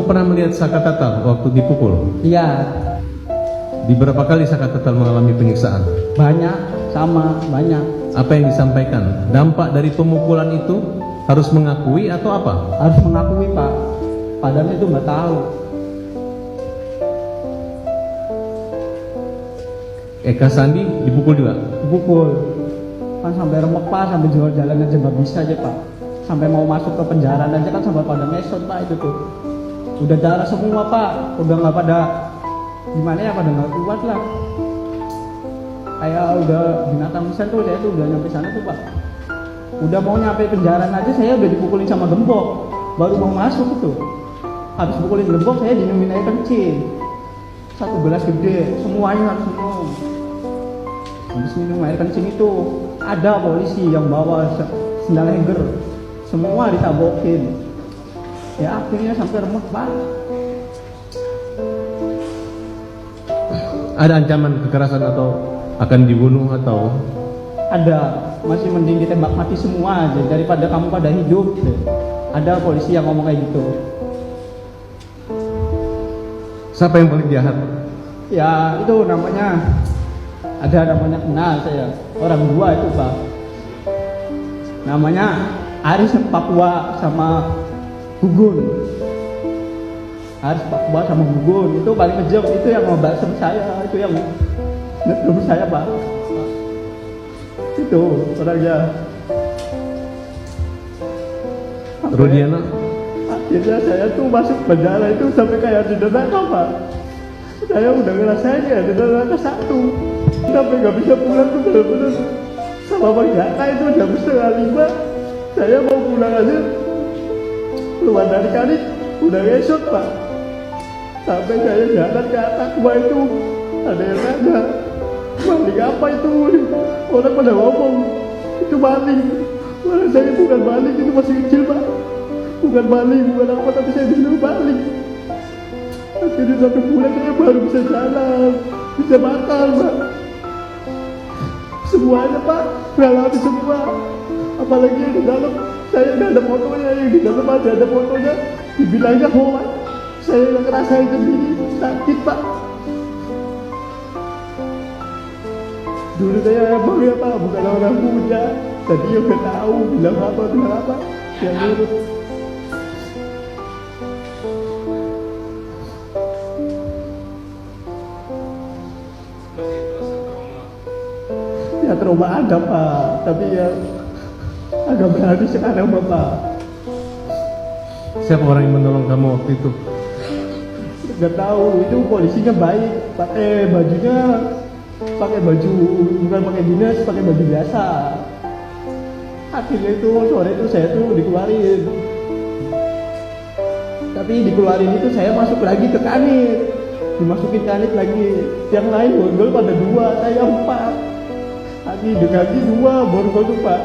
Pernah melihat Saka Tatal waktu dipukul? Iya, Di berapa kali Saka Tatal mengalami penyiksaan? banyak, sama banyak. Apa yang disampaikan? Dampak dari pemukulan itu harus mengakui atau apa? Harus mengakui Pak, padahal itu nggak tahu. Eka Sandi dipukul juga? Dipukul, kan sampai remek Pak, sampai jual jalan aja nggak bisa aja Pak. Sampai mau masuk ke penjara aja kan sampai pada mesot Pak itu tuh. Udah darah semua Pak, udah nggak pada gimana ya, pada nggak kuat lah. Kayak udah binatang pisan tuh, saya tuh udah nyampe sana tuh Pak. Udah mau nyampe penjara aja saya udah dipukulin sama gembok, baru mau masuk itu. Habis pukulin gembok saya diminumin air kencing, satu gelas gede, semuanya harus minum. Habis minum air kencing itu ada polisi yang bawa sendal heger, semua ditabokin. Ya akhirnya sampai remek Pak. Ada ancaman kekerasan atau akan dibunuh atau? Ada, masih mending ditembak mati semua aja daripada kamu pada hidup. Ada polisi yang ngomong kayak gitu. Siapa yang paling jahat? Ya itu namanya, ada namanya kenal saya, orang dua itu Pak. Namanya Aris Papua sama Gugun. Aris Papua sama Gugun itu paling kejam, itu yang ngebasem saya, itu yang ngedrum saya Pak. Itu orangnya. Rudiana? Akhirnya saya tuh masuk penjara itu sampai kayak di neraka Pak. Saya udah ngerasain ya di neraka satu, sampai nggak bisa pulang tuh bener-bener sama Bang Jaka itu jam 4:30. Saya mau pulang aja, keluar dari kali udah ngesot Pak. Sampai saya jalan ke atas gua itu ada yang nanya, maling apa itu? Orang pada ngomong itu maling. Malah saya bukan maling, itu masih kecil Pak. Bukan maling, bukan apa, tapi saya disuruh maling. Akhirnya sampai pulang saya baru bisa jalan, bisa makan Pak. Semuanya Pak, ngalami semua. Apalagi yang di dalam, saya udah ada fotonya, yang di dalam ada fotonya. Dibilangnya hoax, saya yang ngerasain sendiri, sakit Pak. Dulu saya emang ya Pak, bukan orang muda. Tadi ya udah tahu, bilang apa, yang nurut. Ya trauma ada Pak, tapi ya agak berhati sekarang Bapak. Siapa orang yang menolong kamu waktu itu? Gak tahu, itu polisinya baik, pakai bajunya, pakai baju bukan pakai dinas, pakai baju biasa. Akhirnya itu sore itu saya tuh dikeluarin, tapi dikeluarin itu saya masuk lagi ke kanit, dimasukin kanit lagi. Yang lain borgol pada 2, saya 4. Lagi dikasih 2 borgol tuh Pak.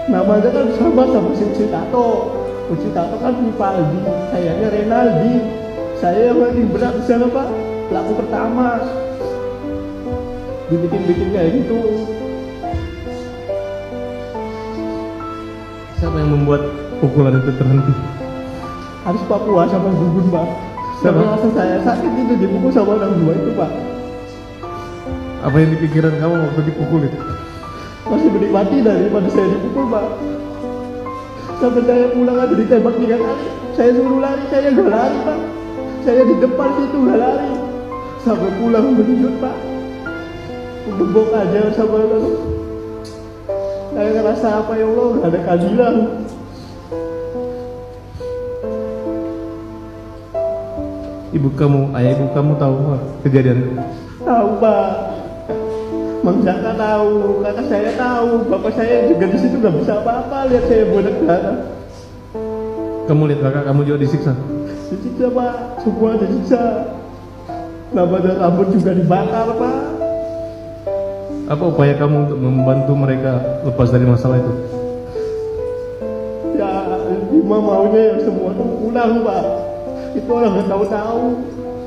Namanya kan sama si Uci Tato. Uci Tato kan Vivaldi, sayanya Renaldi. Saya yang paling berat di sana Pak, pelaku pertama. Dibikin kayak gitu. Siapa yang membuat pukulan itu terhenti? Harus Papua sama Gugun Pak. Siapa? Sampai rasa saya sakit itu dipukul sama orang 2 itu Pak. Apa yang dipikiran kamu waktu dipukul itu? Masih menikmati daripada saya dipukul Pak. Sampai saya pulang aja ditembak 3 kali. Saya suruh lari, saya gak lari Pak. Saya di depan situ gak lari. Sampai pulang menunjuk Pak. Gebok aja sama lalu. Saya ngerasa apa ya Allah, gak ada keadilan. Ayah ibu kamu tahu kejadian itu? Tahu Pak. Mang Jaka tahu, kakak saya tahu, bapak saya juga di situ nggak bisa apa-apa lihat saya bodak darah. Kamu lihat kakak kamu juga disiksa? Disiksa Pak, semua disiksa. Badan rambut juga dibakar Pak. Apa upaya kamu untuk membantu mereka lepas dari masalah itu? Ya, Bima maunya yang semua tuh pulang Pak. Itu orang nggak tahu-tahu,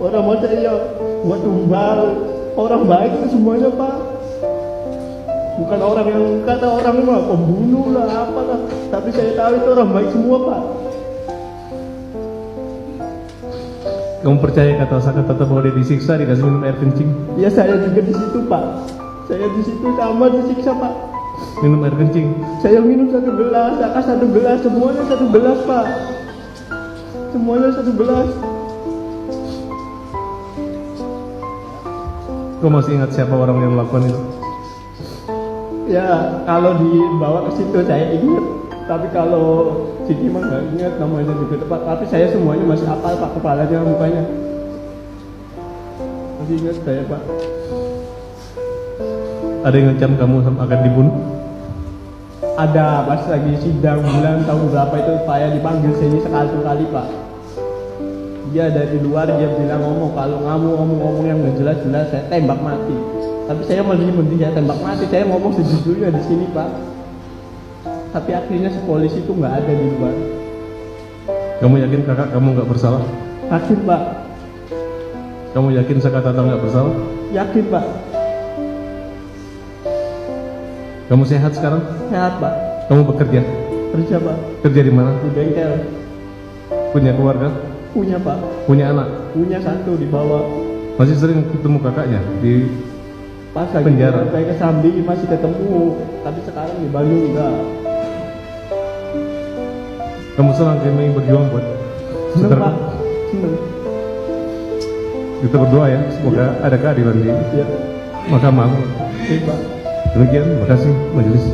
orang mau saya buat tumbal, orang baik itu semuanya Pak. Bukan orang yang kata orang mah pembunuh lah apalah, tapi saya tahu itu orang baik semua Pak. Kamu percaya kata-kata bahwa dia disiksa, dikasih minum air kencing? Ya saya juga di situ Pak. Saya di situ sama disiksa Pak. Minum air kencing? Saya minum 1 gelas, Aka 1 gelas, semuanya 1 gelas Pak. Semuanya 1 gelas. Kau masih ingat siapa orang yang melakukan itu? Ya kalau dibawa ke situ saya ingat. Tapi kalau Siti mah nggak ingat namanya juga tepat. Tapi saya semuanya masih hafal Pak, kepalanya, mukanya. Masih ingat saya Pak. Ada yang ngancam kamu akan dibunuh? Ada pas lagi sidang bulan tahun berapa itu saya dipanggil sini sekali Pak. Dia dari luar dia bilang ngomong, kalau kamu ngomong yang nggak jelas-jelas saya tembak mati. Tapi saya masih mending saya tembak mati. Saya ngomong sejujurnya di sini Pak. Tapi akhirnya si polisi itu nggak ada di luar. Kamu yakin kakak kamu nggak bersalah? Yakin Pak. Kamu yakin Sakatata nggak bersalah? Yakin Pak. Kamu sehat sekarang? Sehat Pak. Kamu bekerja? Kerja Pak. Kerja di mana? Di bengkel. Punya keluarga? Punya Pak. Punya anak? Punya 1 di bawah. Masih sering ketemu kakaknya di Pas lagi penjara? sampai ke Sambi masih ketemu. Tapi sekarang di Bandung enggak. Kamu senang kami berjuang buat Seneng saudara? Pak. Seneng. Kita berdoa ya, semoga ada keadilan di Ya. mahkamah. Iya Pak. Demikian, terima kasih majelis.